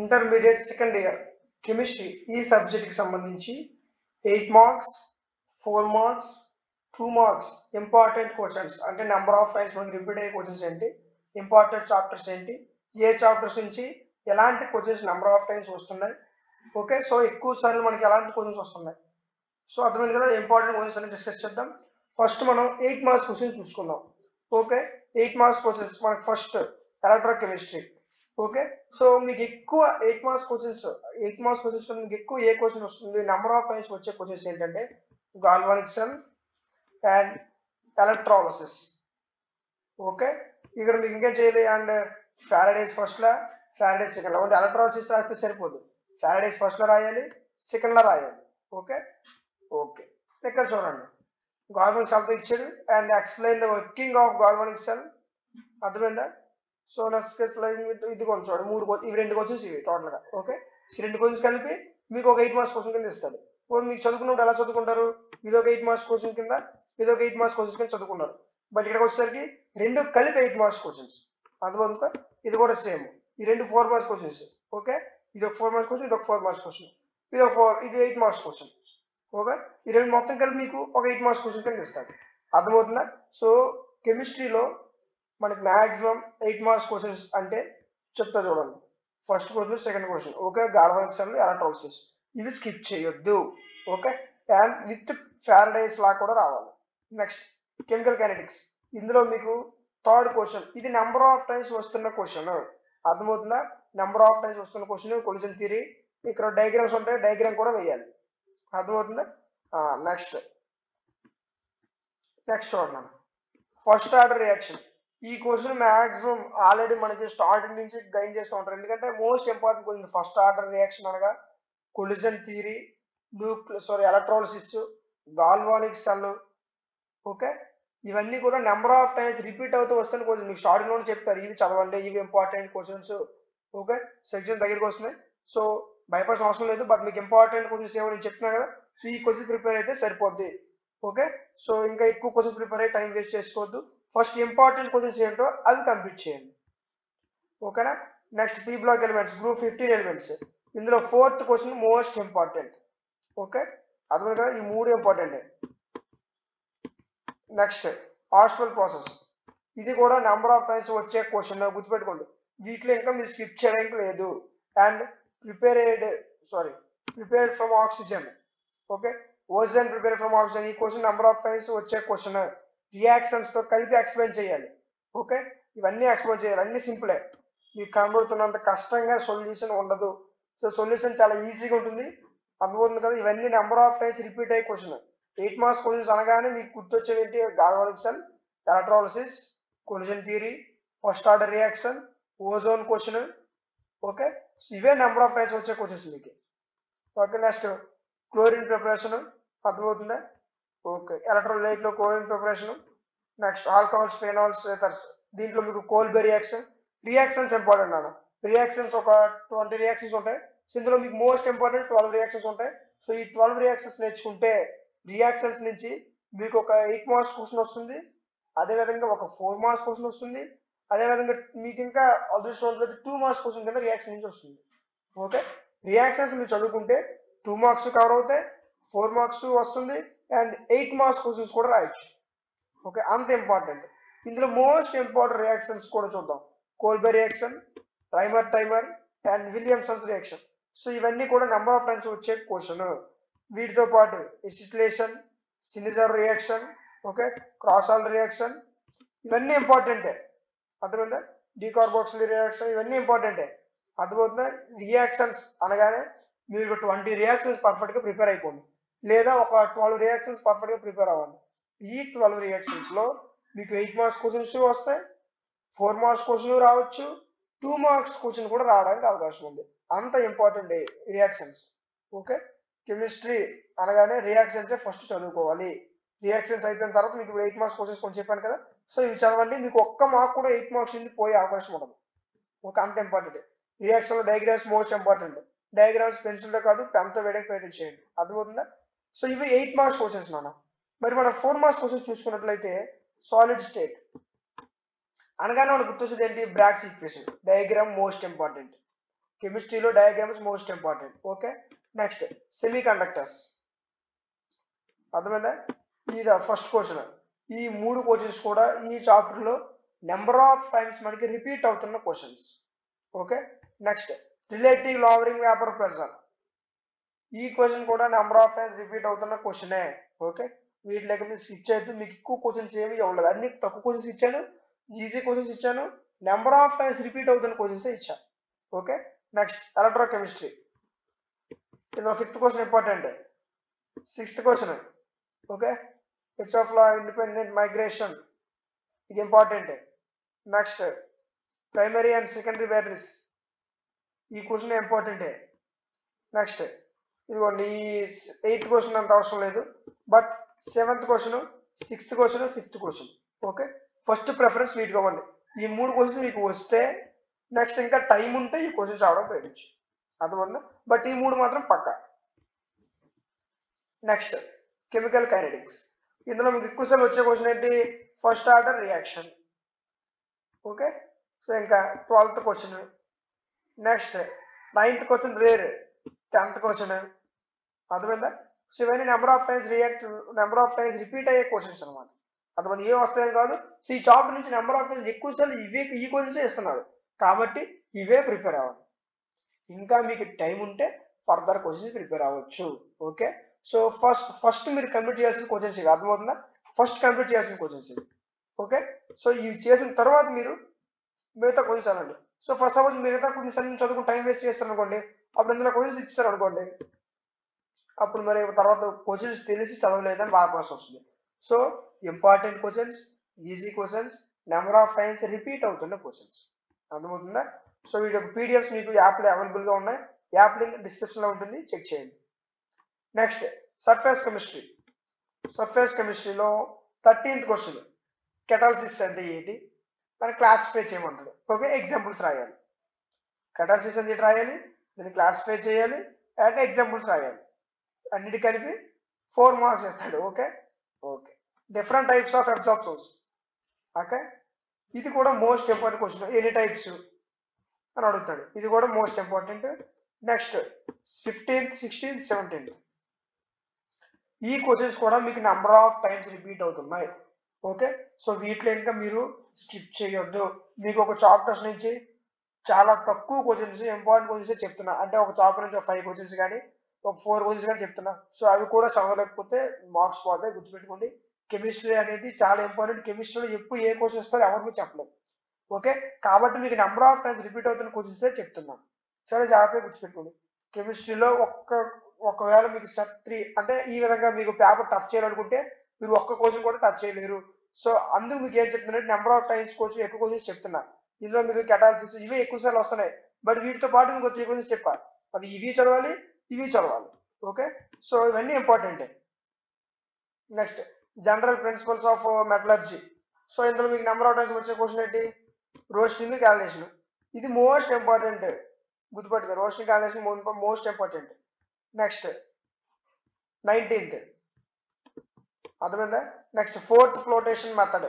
Intermediate second year chemistry ఈ సబ్జెక్ట్కి సంబంధించి 8 marks 4 marks 2 marks important questions అంటే నెంబర్ ఆఫ్ టైమ్స్ మనకి రిపీట్ అయ్యే క్వశ్చన్స్ ఏంటి, ఇంపార్టెంట్ చాప్టర్స్ ఏంటి, ఏ చాప్టర్స్ నుంచి ఎలాంటి క్వశ్చన్స్ నెంబర్ ఆఫ్ టైమ్స్ వస్తున్నాయి. ఓకే, సో ఎక్కువ సార్లు మనకి ఎలాంటి క్వశ్చన్స్ వస్తున్నాయి. సో అర్థమైంది కదా, ఇంపార్టెంట్ క్వశ్చన్స్ అని డిస్కస్ చేద్దాం. ఫస్ట్ మనం 8 మార్క్స్ క్వశ్చన్స్ చూసుకుందాం. ఓకే, 8 మార్క్స్ క్వశ్చన్స్ మనకి ఫస్ట్ ఎలక్ట్రోకెమిస్ట్రీ. ఓకే, సో మీకు ఎక్కువ 8 మార్క్స్ క్వశ్చన్స్ మీకు ఎక్కువ ఏ క్వశ్చన్ వస్తుంది, నెంబర్ ఆఫ్ టైమ్స్ వచ్చే క్వశ్చన్స్ ఏంటంటే galvanic cell and electrolysis. Okay, ఇక్కడ మీకు ఇంకా చేయలేదు. అండ్ ఫారడేస్ ఫస్ట్లో ఫారడేస్ సెకండ్లో అంటే ఎలక్ట్రాలసిస్ రాస్తే సరిపోదు, ఫారడేస్ ఫస్ట్లో రాయాలి, సెకండ్లో రాయాలి. ఓకే ఓకే ఇక్కడ చూడండి, గాల్వానిక్ సెల్తో ఇచ్చాడు and explain the working of galvanic cell. అర్థమైందా? సో నెక్స్ట్ ఇది కొంచెం చూడండి, ఇవి 2 క్వశ్చన్స్ ఇవి టోటల్గా. ఓకే, ఈ 2 క్వశ్చన్స్ కలిపి మీకు ఒక 8 మార్క్స్ క్వశ్చన్ కింద ఇస్తాడు. ఇప్పుడు మీకు చదువుకున్నప్పుడు ఎలా చదువుకుంటారు, ఇది ఒక 8 మార్క్స్ క్వశ్చన్ కింద, ఇది ఒక 8 మార్క్స్ క్వశ్చన్ కింద చదువుకున్నారు. బట్ ఇక్కడికి వచ్చేసరికి 2 కలిపి 8 మార్క్స్ క్వశ్చన్స్. అందువల్ల ఇది కూడా సేమ్, ఈ 2 4 మార్క్స్ క్వశ్చన్స్. ఓకే, ఇది ఒక 4 మార్క్స్ క్వశ్చన్, ఇది ఒక 4 మార్క్స్ క్వశ్చన్, ఇది 8 మార్క్స్ క్వశ్చన్. ఓకే, ఈ 2 మొత్తం కలిపి మీకు ఒక 8 మార్క్స్ క్వశ్చన్ కింద ఇస్తాడు. అర్థమవుతుందా? సో కెమిస్ట్రీలో మనకి మ్యాక్సిమం 8 మార్క్స్ క్వశ్చన్స్ అంటే చెప్తా చూడండి. First question, second question. Okay, galvanic cell electrolysis ఇవి స్కిప్ చేయొద్దు. ఓకే, అండ్ విత్ ఫారడేస్ లా కూడా రావాలి. నెక్స్ట్ కెమికల్ కైనెటిక్స్, ఇందులో మీకు థర్డ్ క్వశ్చన్, ఇది నెంబర్ ఆఫ్ టైమ్స్ వస్తున్న క్వశ్చన్. అర్థమవుతుందా? నెంబర్ ఆఫ్ టైమ్స్ వస్తున్న క్వశ్చన్, కొలిజన్ థియరీ. ఇక్కడ డయాగ్రామ్స్ ఉంటాయి, డయాగ్రామ్ కూడా వేయాలి. అర్థమవుతుందా? నెక్స్ట్ చూడండి, ఫస్ట్ ఆర్డర్ రియాక్షన్. ఈ క్వశ్చన్ మ్యాక్సిమం ఆల్రెడీ మనకి స్టార్టింగ్ నుంచి గైన్ చేస్తూ ఉంటారు, ఎందుకంటే most important question. First order reaction అనగా collision theory, electrolysis, galvanic cell. Okay, ఇవన్నీ కూడా నెంబర్ ఆఫ్ టైమ్స్ రిపీట్ అవుతూ వస్తున్న క్వశ్చన్. మీకు స్టార్టింగ్లోనే చెప్తారు ఇవి చదవండి, ఇవి ఇంపార్టెంట్ క్వశ్చన్స్. ఓకే, సెక్షన్ దగ్గరికి వస్తున్నాయి, సో భయపడాల్సిన అవసరం లేదు. బట్ మీకు ఇంపార్టెంట్ క్వశ్చన్స్ ఏమో నేను చెప్తున్నా కదా, సో ఈ క్వశ్చన్ ప్రిపేర్ అయితే సరిపోద్ది. ఓకే, సో ఇంకా ఎక్కువ క్వశ్చన్ ప్రిపేర్ అయ్యి టైం వేస్ట్ చేసుకోవద్దు. ఫస్ట్ ఇంపార్టెంట్ క్వశ్చన్స్ ఏంటో అవి కంప్లీట్ చేయండి. ఓకేనా? Next p block elements, group 15 elements. ఇందులో 4th question most important. Okay, అర్థం కదా, ఈ 3 ఇంపార్టెంట్. నెక్స్ట్ హాస్టల్ ప్రాసెస్, ఇది కూడా నెంబర్ ఆఫ్ టైమ్స్ వచ్చే క్వశ్చన్, గుర్తుపెట్టుకోండి. వీటిలో ఇంకా మీరు స్కిప్ చేయడానికి లేదు. And prepared from oxygen. Okay, ozone prepare from oxygen, ఈ క్వశ్చన్ నెంబర్ ఆఫ్ టైమ్స్ వచ్చే క్వశ్చన్. రియాక్షన్స్ తో కలిపి ఎక్స్ప్లెయిన్ చేయాలి. ఓకే, ఇవన్నీ ఎక్స్ప్లెయిన్ చేయాలి, అన్ని సింపులే, మీకు కనబడుతున్నంత కష్టంగా సొల్యూషన్ ఉండదు. సో సొల్యూషన్ చాలా ఈజీగా ఉంటుంది. అందువల్ల కదా ఇవన్నీ నెంబర్ ఆఫ్ టైమ్స్ రిపీట్ అయ్యే క్వశ్చన్. 8 మార్క్స్ క్వశ్చన్స్ అనగానే మీకు గుర్తొచ్చేది ఏంటి? Galvanic cell, electrolysis, collision theory, first order reaction, ozone question. Okay, ఇవే నెంబర్ ఆఫ్ టైమ్స్ వచ్చే క్వశ్చన్స్ మీకు. Okay, next chlorine preparation. అర్థమవుతుందా? ఓకే, ఎలక్ట్రోలైట్ లో chlorine preparation. Next alcohols, phenols, ethers. దీంట్లో మీకు కోల్బే రియాక్షన్. రియాక్షన్స్ ఇంపార్టెంట్ అన్న, reactions ఒక 20 reactions ఉంటాయి. సో ఇందులో మీకు మోస్ట్ ఇంపార్టెంట్ 12 రియాక్షన్స్ ఉంటాయి. సో ఈ 12 రియాక్షన్స్ నేర్చుకుంటే రియాక్షన్స్ నుంచి మీకు ఒక 8 మార్క్స్ క్వశ్చన్ వస్తుంది, అదేవిధంగా ఒక 4 మార్క్స్ క్వశ్చన్ వస్తుంది, అదేవిధంగా మీకు ఇంకా అదృష్టవంతులైతే 2 మార్క్స్ క్వశ్చన్ కింద రియాక్షన్ నుంచి వస్తుంది. ఓకే, రియాక్షన్స్ మీరు చదువుకుంటే 2 మార్క్స్ కవర్ అవుతాయి, 4 మార్క్స్ వస్తుంది, అండ్ 8 మార్క్స్ క్వశ్చన్స్ కూడా రాయొచ్చు. ఓకే, అంత ఇంపార్టెంట్. ఇందులో మోస్ట్ ఇంపార్టెంట్ రియాక్షన్స్ కూడా చూద్దాం. Kolbe reaction, Reimer Tiemann and Williamson's reaction. So ఇవన్నీ కూడా నెంబర్ ఆఫ్ టైమ్స్ వచ్చే క్వశ్చన్. వీటితో పాటు ఎసిటిలేషన్, సినిజర్ రియాక్షన్, ఓకే, క్రాస్-ఆల్ రియాక్షన్, ఇవన్నీ ఇంపార్టెంటే. అర్థమైందా? డీకార్బాక్సిల్ రియాక్షన్, ఇవన్నీ ఇంపార్టెంటే. అర్థమవుతుందా? రియాక్షన్స్ అనగానే మీరు 20 రియాక్షన్స్ పర్ఫెక్ట్గా ప్రిపేర్ అయిపోండి, లేదా ఒక 12 రియాక్షన్స్ పర్ఫెక్ట్గా ప్రిపేర్ అవ్వండి. ఈ 12 రియాక్షన్స్లో మీకు 8 మార్క్స్ క్వశ్చన్స్ వస్తాయి, 4 మార్క్స్ క్వశ్చన్ రావచ్చు, 2 మార్క్స్ క్వశ్చన్ కూడా రావడానికి అవకాశం ఉంది. అంత ఇంపార్టెంట్ రియాక్షన్స్. ఓకే, కెమిస్ట్రీ అనగానే రియాక్షన్సే ఫస్ట్ చదువుకోవాలి. రియాక్షన్స్ అయిపోయిన తర్వాత మీకు ఇప్పుడు 8 మార్క్స్ క్వశ్చన్స్ కొంచెం చెప్పాను కదా, సో ఇవి చదవండి. మీకు ఒక్క మార్క్ కూడా 8 మార్క్స్ నుంచి పోయే అవకాశం ఉండదు. ఓకే, అంత ఇంపార్టెంట్. రియాక్షన్లో డయాగ్రామ్స్ మోస్ట్ ఇంపార్టెంట్. డయాగ్రామ్స్ పెన్సిల్తో కాదు పెన్తో వేయడానికి ప్రయత్నం చేయండి. అర్థమవుతుందా? సో ఇవి 8 మార్క్స్ క్వశ్చన్స్ నాన్న. మరి మనం 4 మార్క్స్ క్వశ్చన్స్ చూసుకున్నట్లయితే సాలిడ్ స్టేట్ అనగానే మనకు గుర్తొచ్చేది ఏంటి? Bragg's equation. Diagram most important. కెమిస్ట్రీలో diagrams most important. Okay, next semiconductors. అర్థమైందా? ఇది ఫస్ట్ క్వశ్చన్. ఈ 3 క్వశ్చన్స్ కూడా ఈ చాప్టర్లో నెంబర్ ఆఫ్ టైమ్స్ మనకి రిపీట్ అవుతున్న questions. Okay, next relative lowering vapour pressure. ఈ క్వశ్చన్ కూడా నెంబర్ ఆఫ్ టైమ్స్ రిపీట్ అవుతున్న క్వశ్చనే. ఓకే, వీటిలోకి మీరు స్కిప్ చేయొద్దు. మీకు ఎక్కువ క్వశ్చన్స్ ఏమి ఇవ్వలేదు, అన్ని తక్కువ క్వశ్చన్స్ ఇచ్చాను, ఈజీ క్వశ్చన్స్ ఇచ్చాను, నెంబర్ ఆఫ్ టైమ్స్ రిపీట్ అవుతున్న క్వశ్చన్స్ ఇచ్చాను. Okay, next electrochemistry. ఇందులో 5th question important. 6th question. Okay, hits of law independent migration, ఇది important. Next primary and secondary batteries, ఈ క్వశ్చన్ ఇంపార్టెంటే. నెక్స్ట్ ఇదిగోండి, ఈ 8th క్వశ్చన్ అంత అవసరం లేదు, but 7th question, 6th question, 5th question. Okay, first preference వీటికి ఇవ్వండి. ఈ 3 క్వశ్చన్స్ మీకు వస్తే నెక్స్ట్ ఇంకా టైం ఉంటే ఈ క్వశ్చన్స్ అవడం ప్రయత్నించు. అర్థమవుతుందా? బట్ ఈ 3 మాత్రం పక్కా. Next chemical kinetics. ఇందులో మీకు ఎక్కువసార్లు వచ్చే క్వశ్చన్ ఏంటి? First order reaction. Okay, so ఇంకా 12th question. Next 9th question rare, 10th question. అర్థమైందా? సో ఇవన్నీ నెంబర్ ఆఫ్ టైమ్స్ రిపీట్ అయ్యే క్వశ్చన్స్ అనమాట. అర్థమైంది? ఏం వస్తాయని కాదు. సో ఈ చాప్టర్ నుంచి నెంబర్ ఆఫ్ టైమ్స్ ఎక్కువసార్లు ఈ క్వశ్చన్స్ ఇస్తున్నారు కాబట్టి ఇవే ప్రిపేర్ అవ్వాలి. ఇంకా మీకు టైం ఉంటే ఫర్దర్ క్వశ్చన్స్ ప్రిపేర్ అవ్వచ్చు. ఓకే, సో ఫస్ట్ మీరు కంప్లీట్ చేయాల్సిన క్వశ్చన్స్ ఇవి. అర్థమవుతుందా? ఫస్ట్ కంప్లీట్ చేయాల్సిన క్వశ్చన్స్ ఇవి. ఓకే, సో ఇవి చేసిన తర్వాత మీరు మిగతా క్వశ్చన్స్ అనండి. సో ఫస్ట్ సపోజ్ మిగతా క్వశ్చన్స్ అన్ని చదువుకుని టైం వేస్ట్ చేస్తారు అనుకోండి, అప్పుడు ఇందులో క్వశ్చన్స్ ఇచ్చారు అనుకోండి, అప్పుడు మరి తర్వాత క్వశ్చన్స్ తెలిసి చదవలేదని బాధపడాల్సి వస్తుంది. So important questions, easy questions, number of times repeat అవుతున్న క్వశ్చన్స్. అర్థమవుతుందా? సో వీటి యొక్క పీడిఎఫ్స్ మీకు యాప్లో అవైలబుల్గా ఉన్నాయి. యాప్ లింక్ డిస్క్రిప్షన్లో ఉంటుంది, చెక్ చేయండి. Next surface chemistry. సర్ఫేస్ కెమిస్ట్రీలో 13th క్వశ్చన్, కెటాలసిస్ అంటే ఏంటి, దాన్ని క్లాసిఫై చేయమంటాడు. ఓకే, ఎగ్జాంపుల్స్ రాయాలి. కెటాలసిస్ అంటే రాయాలి, దాన్ని క్లాసిఫై చేయాలి, అండ్ ఎగ్జాంపుల్స్ రాయాలి. అన్నిటి కలిపి 4 మార్క్స్ ఇస్తాడు. Okay, different types of absorptions. Okay, ఇది కూడా మోస్ట్ ఇంపార్టెంట్ క్వశ్చన్. ఎన్ని టైప్స్ అని అడుగుతాడు, ఇది కూడా most important. Next 15th, 16th, 17th, ఈ క్వశ్చన్స్ కూడా మీకు నెంబర్ ఆఫ్ టైమ్స్ రిపీట్ అవుతున్నాయి. ఓకే, సో వీటిలో ఇంకా మీరు స్కిప్ చేయొద్దు. మీకు ఒక చాప్టర్స్ నుంచి చాలా తక్కువ క్వశ్చన్స్, ఇంపార్టెంట్ క్వశ్చన్స్ చెప్తున్నా. అంటే ఒక చాప్టర్ నుంచి 5 క్వశ్చన్స్ కానీ ఒక 4 క్వశ్చన్స్ కానీ చెప్తున్నా. సో అవి కూడా చదవలేకపోతే మార్క్స్ పోతాయి, గుర్తుపెట్టుకోండి. కెమిస్ట్రీ అనేది చాలా ఇంపార్టెంట్. కెమిస్ట్రీలో ఎప్పుడు ఏ క్వశ్చన్ ఇస్తారో ఎవరికి చెప్పలేదు. ఓకే, కాబట్టి మీకు నెంబర్ ఆఫ్ టైమ్స్ రిపీట్ అవుతున్న క్వశ్చన్సే చెప్తున్నాను. చాలా జాగ్రత్తగా గుర్తుపెట్టుకోండి. కెమిస్ట్రీలో ఒకవేళ మీకు సెట్ 3 అంటే ఈ విధంగా మీకు పేపర్ టచ్ చేయాలనుకుంటే మీరు ఒక్క క్వశ్చన్ కూడా టచ్ చేయలేరు. సో అందుకు మీకు ఏం చెప్తున్నారంటే నెంబర్ ఆఫ్ టైమ్స్ క్వశ్చన్, ఎక్కువ క్వశ్చన్స్ చెప్తున్నా. ఇందులో మీకు కెటాలసిస్ ఇవే ఎక్కువ సార్లు వస్తున్నాయి, బట్ వీటితో పాటు మీకు 3 క్వశ్చన్స్ చెప్పాలి. అది ఇవి చదవాలి, ఇవి చదవాలి. ఓకే, సో ఇవన్నీ ఇంపార్టెంటే. Next general principles of metallurgy. So ఇందులో మీకు నెంబర్ ఆఫ్ టైమ్స్ వచ్చే క్వశ్చన్ ఏంటి? Roasting, calculation. ఇది మోస్ట్ ఇంపార్టెంట్, గుర్తుపెట్టుకో. Roasting, calculation most important. Next 19th, అర్థమైందా? నెక్స్ట్ 4th ఫ్లోటేషన్ మెథడ్,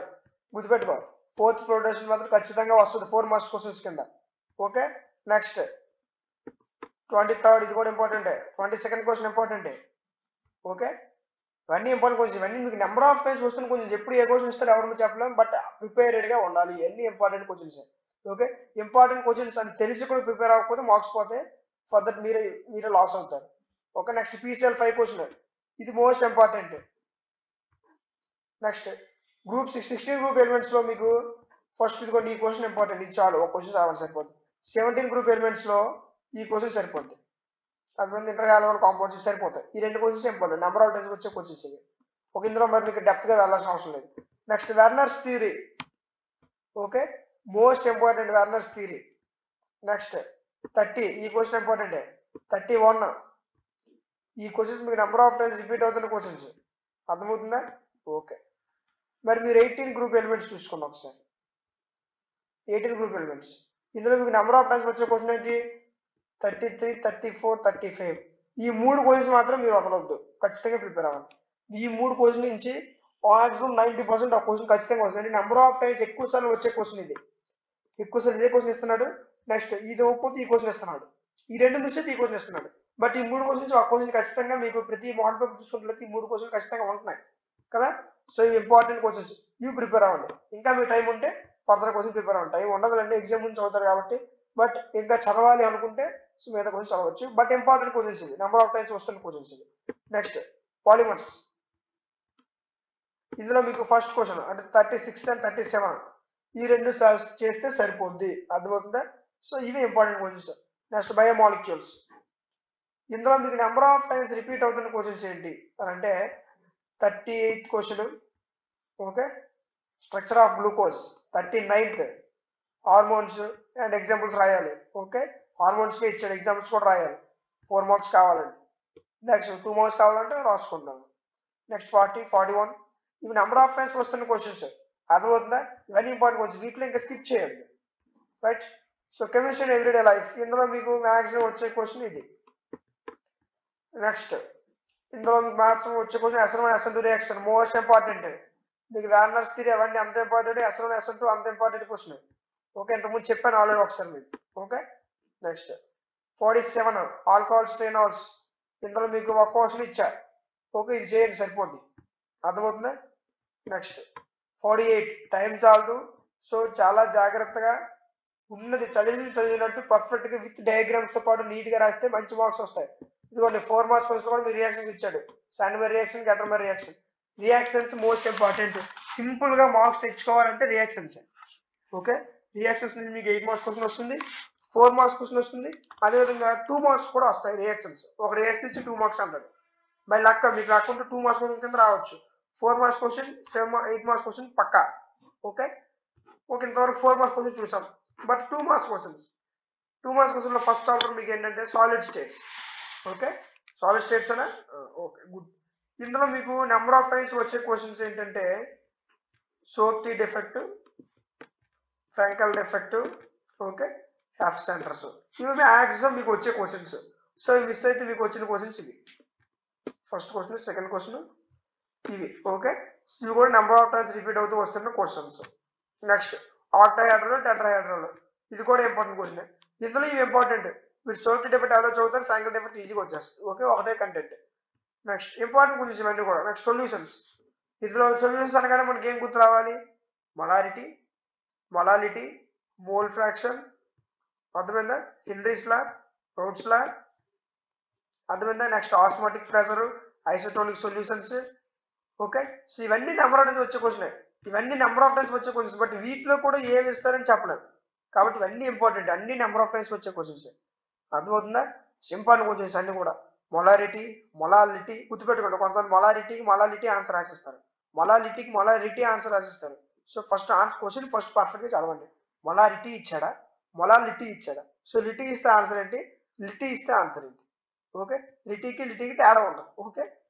గుర్తుపెట్టుకో. 4th ఫ్లోటేషన్ మెథడ్ ఖచ్చితంగా వస్తుంది 4 మార్క్స్ క్వశ్చన్స్ కింద. ఓకే, నెక్స్ట్ 23rd, ఇది కూడా ఇంపార్టెంటే. 22nd క్వశ్చన్ ఇంపార్టెంటే. ఓకే, ఇవన్నీ ఇంపార్టెంట్ క్వశ్చన్స్. ఇవన్నీ మీకు నెంబర్ ఆఫ్ టైమ్స్ వస్తున్న క్వశ్చన్స్. ఎప్పుడు ఏ క్వశ్చన్ ఇస్తారో ఎవరు చెప్పలేం, బట్ ప్రిపేర్డ్గా ఉండాలి. ఇవన్నీ important questions. Okay, important questions అని తెలిసి కూడా ప్రిపేర్ అవ్వకపోతే మార్క్స్ పోతే ఫర్దర్ మీరే లాస్ అవుతారు. ఓకే, నెక్స్ట్ PCL 5 క్వశ్చన్, ఇది most important. Next group 16 group ఎలిమెంట్స్లో మీకు ఫస్ట్ ఇదిగోండి, ఈ క్వశ్చన్ ఇంపార్టెంట్. ఇది చాలు, ఒక క్వశ్చన్ రావాలి సరిపోతుంది. 17 గ్రూప్ ఎలిమెంట్స్లో ఈ క్వశ్చన్ సరిపోద్ది. అటువంటి ఇంటర్గాలవల్ కాంపౌండ్స్ సరిపోతాయి. ఈ 2 questions important, number of times వచ్చే క్వశ్చన్స్ ఇవి. ఒక ఇందులో మరి మీకు డెప్త్గా వెళ్ళాల్సిన అవసరం లేదు. Next Werner's theory. Okay, most important Werner's theory. Next 30, ఈ క్వశ్చన్ ఇంపార్టెంటే. 31, ఈ క్వశ్చన్స్ మీకు నెంబర్ ఆఫ్ టైమ్స్ రిపీట్ అవుతున్న క్వశ్చన్స్. అర్థమవుతుందా? ఓకే, మరి మీరు 18 గ్రూప్ ఎలిమెంట్స్ చూసుకోండి ఒకసారి. 18 గ్రూప్ ఎలిమెంట్స్, ఇందులో మీకు నెంబర్ ఆఫ్ టైమ్స్ వచ్చే క్వశ్చన్ ఏంటి? 33, 34, 35. ఈ 3 క్వశ్చన్స్ మాత్రం మీరు వదలొద్దు, ఖచ్చితంగా ప్రిపేర్ అవ్వండి. ఈ 3 క్వశ్చన్ నుంచి మాక్సిమం 90% ఆ క్వశ్చన్ ఖచ్చితంగా వస్తుంది. నెంబర్ ఆఫ్ టైమ్స్ ఎక్కువ సార్లు వచ్చే క్వశ్చన్ ఇది. ఎక్కువ సార్లు ఇదే క్వశ్చన్ ఇస్తున్నాడు. నెక్స్ట్ ఇది ఇవ్వకపోతే ఈ క్వశ్చన్ ఇస్తున్నాడు. ఈ 2 మిస్ అయితే ఈ క్వశ్చన్ ఇస్తున్నాడు. బట్ ఈ 3 క్వశ్చన్స్ ఆ క్వశ్చన్ ఖచ్చితంగా మీకు ప్రతి మోడల్ పేపర్ చూసుకున్నట్లయితే ఈ 3 క్వశ్చన్లు ఖచ్చితంగా ఉంటున్నాయి కదా. సో ఇవి ఇంపార్టెంట్ క్వశ్చన్స్, ఇవి ప్రిపేర్ అవ్వండి. ఇంకా మీ టైం ఉంటే ఫర్దర్ క్వశ్చన్ ప్రిపేర్ అవ్వండి. టైం ఉండదులండి, ఎగ్జామ్ నుంచి చదువుతారు కాబట్టి. బట్ ఇంకా చదవాలి అనుకుంటే సో మిగతా క్వశ్చన్ చదవచ్చు. బట్ ఇంపార్టెంట్ క్వశ్చన్స్ ఇవి, నెంబర్ ఆఫ్ టైమ్స్ వస్తున్న క్వశ్చన్స్ ఇవి. Next polymers. ఇందులో మీకు ఫస్ట్ క్వశ్చన్ అంటే 36 అండ్ 37 ఈ రెండు చేస్తే సరిపోద్ది, అర్థమవుతుందా. సో ఇవి ఇంపార్టెంట్ క్వశ్చన్స్. Next biomolecules. ఇందులో మీకు నెంబర్ ఆఫ్ టైమ్స్ రిపీట్ అవుతున్న క్వశ్చన్స్ ఏంటి అని అంటే 38th question, okay, structure of glucose. 39th hormones and examples రాయాలి. ఓకే, హార్మోన్స్కి ఇచ్చాడు, ఎగ్జాంపుల్స్ కూడా రాయాలి. 4 మార్క్స్ కావాలండి. నెక్స్ట్ 2 మార్క్స్ కావాలంటే రాసుకుంటాను. నెక్స్ట్ 40, 41 ఇవి నెంబర్ ఆఫ్ టైమ్స్ వస్తున్న క్వశ్చన్స్, అర్థమవుతుందా. ఇవన్నీ ఇంపార్టెంట్ క్వశ్చన్స్, వీటిలో ఇంకా స్కిప్ చేయొద్దు, right. So chemistry and everyday life, ఇందులో మీకు మ్యాక్సిమం వచ్చే క్వశ్చన్ ఇది. నెక్స్ట్ ఇందులో మీకు మ్యాక్సిమం వచ్చే question S1 SN2 reaction, most important. మీకు వ్యార్నర్స్ థియరీ అవన్నీ అంత ఇంపార్టెంట్, S1 SN2 అంత ఇంపార్టెంట్ క్వశ్చన్. ఓకే, ఇంతకుముందు చెప్పాను ఆల్రెడీ ఒకసారి మీకు. ఓకే, నెక్స్ట్ 47 ఆల్కహాల్స్ ఫెనాల్స్, ఇందులో మీకు ఒక క్వశ్చన్ ఇచ్చా. ఓకే, ఇది చేయండి సరిపోద్ది, అర్థమవుతుందా. నెక్స్ట్ 48 టైం చాలదు, సో చాలా జాగ్రత్తగా ఉన్నది చదివినట్టు పర్ఫెక్ట్గా విత్ డయాగ్రామ్స్తో పాటు నీట్గా రాస్తే మంచి మార్క్స్ వస్తాయి. ఇదిగోండి 4 మార్క్స్ క్వశ్చన్ కూడా మీరు రియాక్షన్స్ ఇచ్చాడు. Sandmeyer reaction, Gattermann reaction. Reactions most important. సింపుల్గా మార్క్స్ తెచ్చుకోవాలంటే రియాక్షన్స్. ఓకే, రియాక్షన్స్ నుంచి మీకు 8 మార్క్స్ క్వశ్చన్ వస్తుంది, 4 మార్క్స్ క్వశ్చన్ వస్తుంది, అదేవిధంగా 2 మార్క్స్ కూడా వస్తాయి రియాక్షన్స్. ఒక రియాక్షన్ ఇచ్చి 2 మార్క్స్ అంటాడు. బై లక్ మీకు రాకుంటే 2 మార్క్స్ క్వశ్చన్ కింద రావచ్చు. 4 మార్క్స్ క్వశ్చన్, 8 మార్క్స్ క్వశ్చన్ పక్కా. ఓకే, ఇంతవరకు 4 మార్క్స్ క్వశ్చన్ చూసాం. బట్ 2 మార్క్స్ క్వశ్చన్స్, 2 మార్క్స్ క్వశ్చన్లో ఫస్ట్ చాప్టర్ మీకు ఏంటంటే solid states. Okay, solid states అనా, ఓకే గుడ్. ఇందులో మీకు నెంబర్ ఆఫ్ టైమ్స్ వచ్చే క్వశ్చన్స్ ఏంటంటే Schottky defect, Frenkel defect, okay, F centres. ఇవి మ్యాక్సిమం మీకు వచ్చే క్వశ్చన్స్. సో మిస్ అయితే మీకు వచ్చిన క్వశ్చన్స్ ఇవి. ఫస్ట్ క్వశ్చన్, సెకండ్ క్వశ్చన్ ఇవి. ఓకే, ఇవి కూడా నెంబర్ ఆఫ్ టైమ్స్ రిపీట్ అవుతూ వస్తున్న క్వశ్చన్స్. నెక్స్ట్ ఆక్టాహెడ్రల్, టెట్రాహెడ్రల్, ఇది కూడా ఇంపార్టెంట్ క్వశ్చన్. ఇందులో ఇవి ఇంపార్టెంట్. మీరు సోక్టీ డిఫెక్ట్ ఎలా చదువుతారు, ఫ్రాంకల్ డిఫెక్ట్ ఈజీగా వచ్చేస్తుంది. ఓకే, ఒకటే కంటెంట్. నెక్స్ట్ ఇంపార్టెంట్ క్వశ్చన్స్ ఇవన్నీ కూడా. Next solutions. ఇందులో సొల్యూషన్స్ అనగానే మనకి ఏం గుర్తు రావాలి, మొలారిటీ, మొలాలిటీ, మోల్ ఫ్రాక్షన్, అర్థమైందా, హెన్రీస్ లా, రౌట్స్ లా, అర్థమైందా. Next osmotic pressure, isotonic solutions. Okay, so ఇవన్నీ నెంబర్ ఆఫ్ టైమ్స్ వచ్చే క్వశ్చన్, ఇవన్నీ నెంబర్ ఆఫ్ టైమ్స్ వచ్చే క్వశ్చన్స్. బట్ వీటిలో కూడా ఏమి ఇస్తారని చెప్పలేదు కాబట్టి ఇవన్నీ ఇంపార్టెంట్, అన్ని నెంబర్ ఆఫ్ టైమ్స్ వచ్చే క్వశ్చన్స్, అర్థమవుతుందా. సింపుల్ క్వశ్చన్స్ అన్ని కూడా. మొలారిటీ, మొలాలిటీ గుర్తుపెట్టుకోండి. కొంతమంది మొలాలిటీ ఆన్సర్ రాసిస్తారు, మొలాలిటీ ఆన్సర్ రాసిస్తారు. So first answer question first పర్ఫెక్ట్గా చదవండి. మొలారిటీ ఇచ్చాడా, మొలాలిటీ ఇచ్చాడా. సో లిటీ ఇస్తే ఆన్సర్ ఏంటి, లిటీ ఇస్తే ఆన్సర్ ఏంటి. ఓకే, లిటీకి తేడా ఉండదు. ఓకే,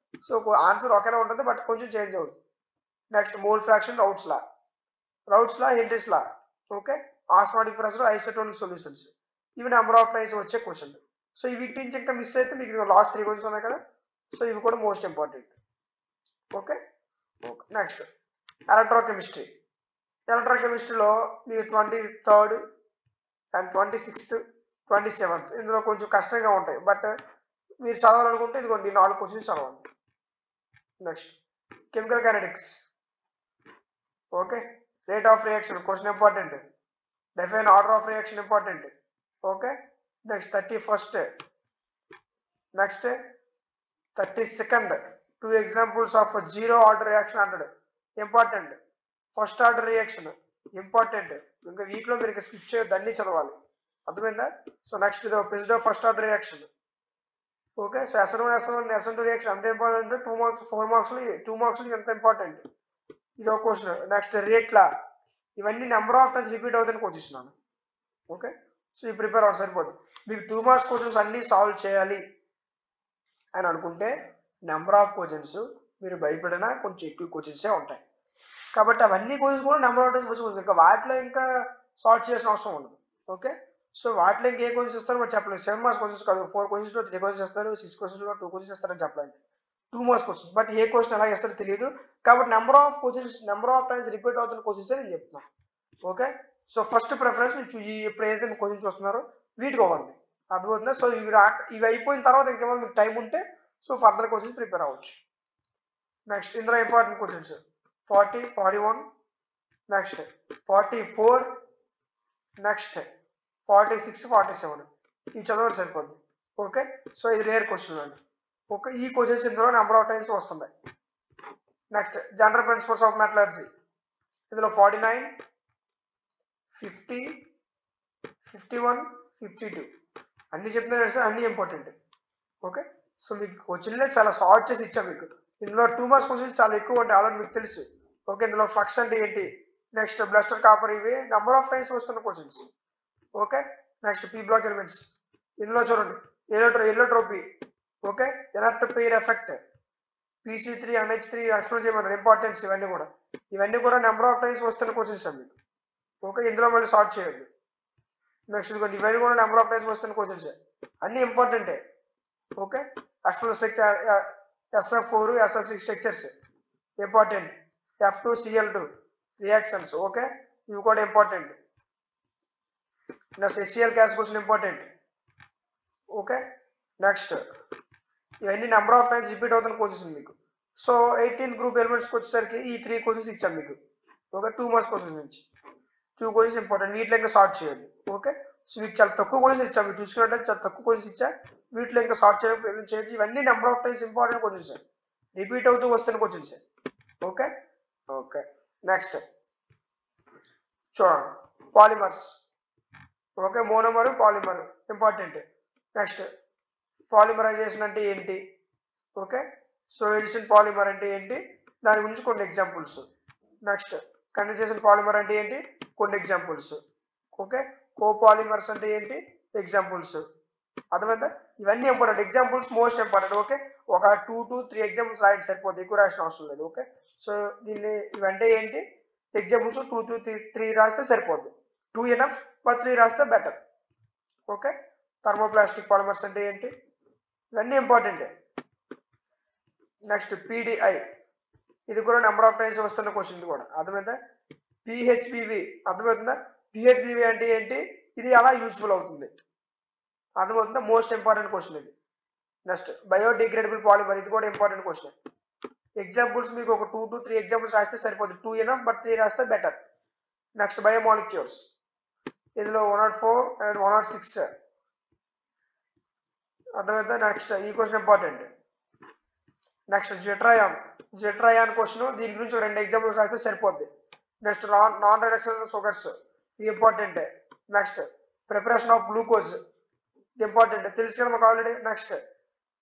సో ఆన్సర్ ఒకేలా ఉంటుంది బట్ కొంచెం చేంజ్ అవుతుంది. Next mole fraction, Raoult's law, Henry's law. Okay, osmotic pressure, isotonic solutions, ఇవి నెంబర్ ఆఫ్ టైమ్స్ వచ్చే క్వశ్చన్. సో ఈ వీటి నుంచి ఇంకా మిస్ అయితే మీకు లాస్ట్ 3 క్వశ్చన్స్ ఉన్నాయి కదా. సో ఇవి కూడా మోస్ట్ ఇంపార్టెంట్. ఓకే, నెక్స్ట్ ఎలక్ట్రోకెమిస్ట్రీలో మీరు 23rd అండ్ 26th, 27th ఇందులో కొంచెం కష్టంగా ఉంటాయి. బట్ మీరు చదవాలనుకుంటే ఇదిగోండి 4 క్వశ్చన్స్ చదవండి. Next chemical kinetics. Okay, rate of reaction question important, define order of reaction important. Okay, next 31st, next 32nd 2 examples of zero order reaction అంటాడు, important. First order reaction important, ఇంకా వీటిలో మీరు skip చేయొద్దు, అన్ని చదవాలి, అర్థమైందా. So next ఇది pseudo first order reaction. Okay, so S1 SN2 reaction అంత ఇంపార్టెంట్. 2 మార్క్స్ 4 మార్క్స్లో 2 మార్క్స్లో ఎంత ఇంపార్టెంట్, ఇది ఒక క్వశ్చన్. నెక్స్ట్ రేట్లా, ఇవన్నీ నెంబర్ ఆఫ్ టైమ్స్ రిపీట్ అవుతుందని క్వశ్చన్. ఓకే, సో ఇవి ప్రిపేర్ అవ్వ సరిపోతుంది. మీకు 2 మార్క్స్ క్వశ్చన్స్ అన్నీ సాల్వ్ చేయాలి అని అనుకుంటే నెంబర్ ఆఫ్ క్వశ్చన్స్ మీరు భయపడినా కొంచెం ఎక్కువ క్వశ్చన్సే ఉంటాయి కాబట్టి అవన్నీ క్వశ్చన్స్ కూడా నెంబర్ ఆఫ్ టైమ్స్ వచ్చి ఇంకా వాటిలో ఇంకా సాల్వ్ చేసిన అవసరం ఉండదు. ఓకే, సో వాటిలో ఇంకే క్వశ్చన్స్ ఇస్తారో మనం చెప్పలేదు. 7 మార్క్స్ క్వశ్చన్స్ కాదు, 4 క్వశ్చన్స్లో 3 క్వశ్చన్స్ ఇస్తారు, 6 క్వశ్చన్స్లో 2 క్వశ్చన్స్ ఇస్తారని చెప్పలేదు. 2 marks questions, but A question ఎలా ఇస్తారో తెలియదు కాబట్టి number of questions, number of times repeat అవుతున్న క్వశ్చన్స్ నేను చెప్తున్నాను. ఓకే, సో ఫస్ట్ ప్రిఫరెన్స్ మీరు ఇప్పుడు ఏదైతే క్వశ్చన్స్ వస్తున్నారో వీటికి ఇవ్వండి. అర్థమవుతుందా? సో ఇవి అయిపోయిన తర్వాత ఇంకేమైనా మీకు టైం ఉంటే సో ఫర్దర్ క్వశ్చన్స్ ప్రిపేర్ అవ్వచ్చు. నెక్స్ట్ ఇందులో ఇంపార్టెంట్ క్వశ్చన్స్ 40, 41, నెక్స్ట్ 44, నెక్స్ట్ 46, 47 ఇవి చదవండి సరిపోద్ది. ఓకే, సో ఇది రేర్ క్వశ్చన్ అండి. ఓకే, ఈ క్వశ్చన్స్ ఇందులో నెంబర్ ఆఫ్ టైమ్స్ వస్తున్నాయి. Next general principles of metallurgy ఇందులో 49, 50, 51, 52 అన్ని చెప్తున్నా సార్, అన్ని ఇంపార్టెంట్. ఓకే, సో మీకు క్వశ్చన్లే చాలా షార్ట్ చేసి ఇచ్చాం మీకు. ఇందులో 2 మార్క్స్ క్వశ్చన్స్ చాలా ఎక్కువ ఉంటాయి, ఆల్రెడీ మీకు తెలుసు. ఓకే, ఇందులో ఫ్లక్స్ అంటే ఏంటి, నెక్స్ట్ బ్లస్టర్ కాపర్, ఇవి నెంబర్ ఆఫ్ టైమ్స్ వస్తున్న questions. Okay, next p block elements ఇందులో చూడండి, allotropy, okay, inert pair effect, PC3, NH3 explain చేయమన్నారు, ఇంపార్టెన్స్ ఇవన్నీ కూడా నెంబర్ ఆఫ్ టైమ్స్ వస్తున్న క్వశ్చన్స్ అండి. ఓకే, ఇందులో మళ్ళీ సార్ట్ చేయండి. నెక్స్ట్ ఇదిగోండి, ఇవన్నీ కూడా నెంబర్ ఆఫ్ టైమ్స్ వస్తున్న క్వశ్చన్స్, అన్ని ఇంపార్టెంటే. Okay, explain structure SF4, SF6 structures important, F2Cl2 reactions, okay, ఇవి కూడా important. Next HCl gas question important. Okay, next ఇవన్నీ నెంబర్ ఆఫ్ టైమ్స్ రిపీట్ అవుతున్న క్వశ్చన్స్ మీకు. సో 18th గ్రూప్ ఎలిమెంట్స్కి వచ్చేసరికి ఈ 3 క్వశ్చన్స్ ఇచ్చాను మీకు. ఓకే, 2 మార్క్స్ క్వశ్చన్స్ నుంచి 2 క్వశ్చన్స్ ఇంపార్టెంట్, వీటిలో ఇంకా సార్ట్ చేయండి. ఓకే, సో మీకు చాలా తక్కువ క్వశ్చన్స్ ఇచ్చాము, మీరు చూసుకున్నట్లయితే చాలా తక్కువ క్వశ్చన్స్ ఇచ్చా, వీటిలో ఇంకా సార్ట్ చేయడం ప్రయత్నం చేయొచ్చు. ఇవన్నీ number of times important questions, repeat అవుతూ వస్తున్న క్వశ్చన్స్. ఓకే, ఓకే, నెక్స్ట్ చూడండి, polymers. Okay, monomer, polymer important. Next polymerization అంటే ఏంటి, ఓకే, సో ఎడిషన్ పాలిమర్ అంటే ఏంటి, దాని గురించి కొన్ని ఎగ్జాంపుల్స్. నెక్స్ట్ కండెన్సేషన్ పాలిమర్ అంటే ఏంటి, కొన్ని ఎగ్జాంపుల్స్. ఓకే, కోపాలిమర్స్ అంటే ఏంటి, ఎగ్జాంపుల్స్. అర్థమైందా? ఇవన్నీ important, examples most important. Okay, ఒక 2 to 3 ఎగ్జాంపుల్స్ రాయండి సరిపోతుంది, ఎక్కువ రాసిన అవసరం లేదు. ఓకే, సో ఇవంటే ఏంటి, ఎగ్జాంపుల్స్ 2 to 3 రాస్తే సరిపోద్ది. 2 ఎనఫ్, బట్ 3 రాస్తే బెటర్. ఓకే, థర్మోప్లాస్టిక్ పాలిమర్స్ అంటే ఏంటి, ఇవన్నీ ఇంపార్టెంటే. నెక్స్ట్ PDI, ఇది కూడా నెంబర్ ఆఫ్ టైమ్స్ వస్తున్న క్వశ్చన్ కూడా. అర్థమైందా? PHBV, అర్థమవుతుందా? PHBV అంటే ఏంటి, ఇది ఎలా యూస్ఫుల్ అవుతుంది, అర్థమవుతుందా? మోస్ట్ ఇంపార్టెంట్ క్వశ్చన్ ఇది. నెక్స్ట్ బయోడిగ్రేడబుల్ పాలిమర్, ఇది కూడా ఇంపార్టెంట్ క్వశ్చన్. ఎగ్జాంపుల్స్ మీకు ఒక 2 to 3 ఎగ్జాంపుల్స్ రాస్తే సరిపోతుంది, 2 ఎనఫ్, బట్ 3 రాస్తే బెటర్. నెక్స్ట్ బయోమాలిక్యూల్స్, ఇందులో 104 అండ్ 106, అర్థమవుతుందా? నెక్స్ట్ ఈ క్వశ్చన్ ఇంపార్టెంట్. నెక్స్ట్ జెట్రయాన్ క్వశ్చన్, దీని గురించి 2 ఎగ్జాంపుల్స్ రాస్తే సరిపోద్ది. నెక్స్ట్ నాన్ రిడక్షన్ షుగర్స్, ఇది important. Next preparation of glucose, ఇది ఇంపార్టెంట్, తెలుసు కదా మాకు already. Next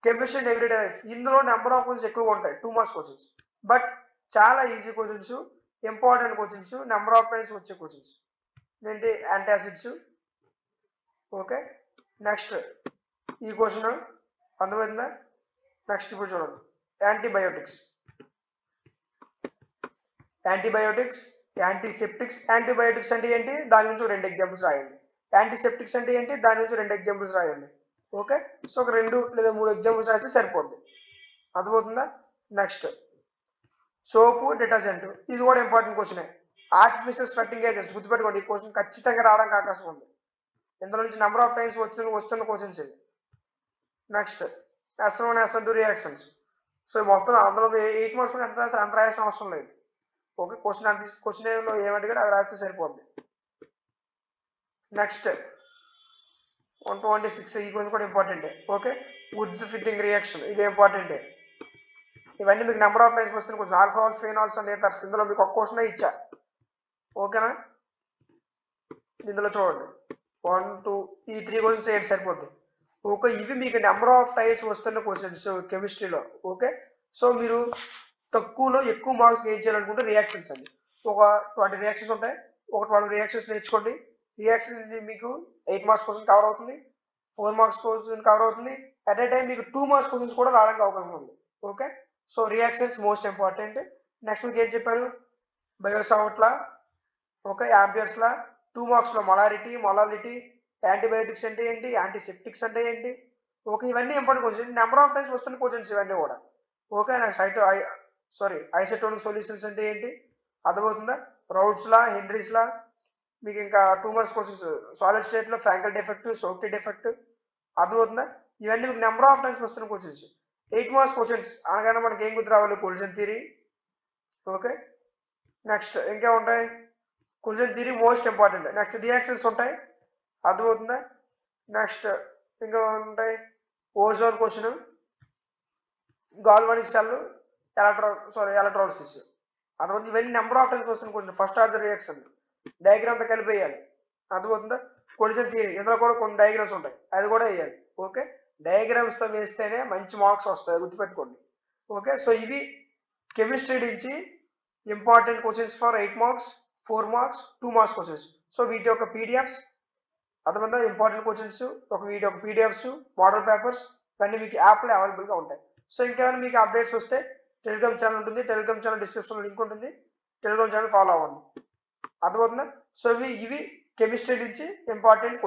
chemistry and everyday life, ఇందులో నెంబర్ ఆఫ్ క్వశ్చన్స్ ఎక్కువగా ఉంటాయి, 2 మార్క్స్ క్వశ్చన్స్, బట్ చాలా easy questions, important questions, number of times వచ్చే క్వశ్చన్స్. ఏంటి, యాంటాసిడ్స్. ఓకే, నెక్స్ట్ ఈ క్వశ్చన్ అర్థమైందా? నెక్స్ట్ ఇప్పుడు చూడండి, యాంటీబయోటిక్స్, యాంటీసెప్టిక్స్. యాంటీబయోటిక్స్ అంటే ఏంటి, దాని నుంచి 2 ఎగ్జాంపుల్స్ రాయండి. యాంటీసెప్టిక్స్ అంటే ఏంటి, దాని నుంచి 2 ఎగ్జాంపుల్స్ రాయండి. ఓకే, సో ఒక 2 లేదా 3 ఎగ్జాంపుల్స్ రాస్తే సరిపోద్ది. అర్థమవుతుందా? నెక్స్ట్ సోపు, డిటర్జెంట్, ఇది కూడా ఇంపార్టెంట్ క్వశ్చనే. ఆర్టిఫిషియల్ స్వెట్టింగ్ ఏజెంట్స్, గుర్తుపెట్టుకోండి, ఈ క్వశ్చన్ ఖచ్చితంగా రావడానికి అవకాశం ఉంది. ఇందులో నుంచి నెంబర్ ఆఫ్ టైమ్స్ వస్తున్న క్వశ్చన్స్ ఇవి. Next S1, S2 reactions. So మొత్తం అందులో 8 మార్క్స్ కూడా అంత రాయాల్సిన అవసరం లేదు. ఓకే, క్వశ్చన్ ఏలో ఏమంటే అవి రాస్తే సరిపోద్ది. నెక్స్ట్ 126, ఈ క్వశ్చన్ కూడా ఇంపార్టెంటే. ఓకే, వుడ్స్ ఫిట్టింగ్ రియాక్షన్, ఇది ఇంపార్టెంటే. ఇవన్నీ మీకు నెంబర్ ఆఫ్ టైమ్స్ వస్తున్న క్వశ్చన్. ఆల్కహాల్, ఫినాల్స్ అండ్ ఈథర్స్, ఇందులో మీకు ఒక క్వశ్చన్ ఇచ్చా. ఓకేనా, ఇందులో చూడండి 1, 2, ఈ 3 క్వశ్చన్స్ ఏంటి సరిపోద్ది. ఓకే, ఇవి మీకు నెంబర్ ఆఫ్ టైమ్స్ వస్తున్న క్వశ్చన్స్ కెమిస్ట్రీలో. ఓకే, సో మీరు తక్కువలో ఎక్కువ మార్క్స్ గెయిన్ చేయాలనుకుంటే రియాక్షన్స్ అండి. ఒక 20 రియాక్షన్స్ ఉంటాయి, ఒక 12 రియాక్షన్స్ నేర్చుకోండి. రియాక్షన్స్ మీకు 8 మార్క్స్ క్వశ్చన్ కవర్ అవుతుంది, 4 మార్క్స్ క్వశ్చన్ కవర్ అవుతుంది. అట్ ఏ టైం మీకు 2 మార్క్స్ క్వశ్చన్స్ కూడా రావడానికి అవకాశం ఉంది. Okay, so reactions most important. Next మీకు ఏం చెప్పాను, బయోసావర్ట్లా, ఓకే, యాంపియర్స్లా, 2 మార్క్స్లో మొలాలిటీ, యాంటీబయోటిక్స్ అంటే ఏంటి, యాంటీసెప్టిక్స్ అంటే ఏంటి. ఓకే, ఇవన్నీ important questions, number of times వస్తున్న క్వశ్చన్స్ ఇవన్నీ కూడా. ఓకే, నెక్స్ట్ ఐసోటోనిక్ సొల్యూషన్స్ అంటే ఏంటి, అర్థమవుతుందా? రౌట్స్లా, హెన్రీస్లా, మీకు ఇంకా 2 మార్క్స్ క్వశ్చన్స్. సాలిడ్ స్టేట్లో ఫ్రాంకల్ డిఫెక్ట్, సోక్టీ డిఫెక్ట్, అర్థమవుతుందా? ఇవన్నీ మీకు నెంబర్ ఆఫ్ టైమ్స్ వస్తున్న క్వశ్చన్స్. 8 మార్క్స్ క్వశ్చన్స్ అనగానే మనకి ఏం గుర్తు రావాలి? Collision theory. ఓకే, నెక్స్ట్ ఇంకా ఉంటాయి. Collision theory most important. Next reactions ఉంటాయి. అర్థమవుతుందా? నెక్స్ట్ ఇంకా ఉంటాయి ozone question, galvanic cell, electrolysis. అర్థమవుతుంది. ఇవన్నీ నెంబర్ ఆఫ్ టైమ్స్ వస్తున్న question. First order reaction diagram తో కలిపి వేయాలి. అర్థమవుతుందా? కొలిజన్ థియరీ ఇందులో కూడా కొన్ని డయాగ్రామ్స్ ఉంటాయి, అది కూడా వేయాలి. ఓకే, డయాగ్రామ్స్ తో వేస్తేనే మంచి మార్క్స్ వస్తాయి, గుర్తుపెట్టుకోండి. ఓకే, సో ఇవి కెమిస్ట్రీ నుంచి important questions for 8 marks, 4 marks, 2 marks questions. So వీటి యొక్క పీడిఎఫ్స్, అర్థమంతా ఇంపార్టెంట్ క్వశ్చన్స్ వీటి యొక్క పీడిఎఫ్స్, మోడల్ పేపర్స్ ఇవన్నీ మీకు యాప్లో అవైలబుల్గా ఉంటాయి. సో ఇంకేమైనా మీకు అప్డేట్స్ వస్తే టెలిగ్రామ్ ఛానల్ ఉంటుంది, టెలిగ్రామ్ ఛానల్ డిస్క్రిప్షన్లో లింక్ ఉంటుంది, టెలిగ్రామ్ ఛానల్ ఫాలో అవ్వండి. అర్థమవుతుందా? సో ఇవి కెమిస్ట్రీ నుంచి ఇంపార్టెంట్ క్వశ్చన్స్.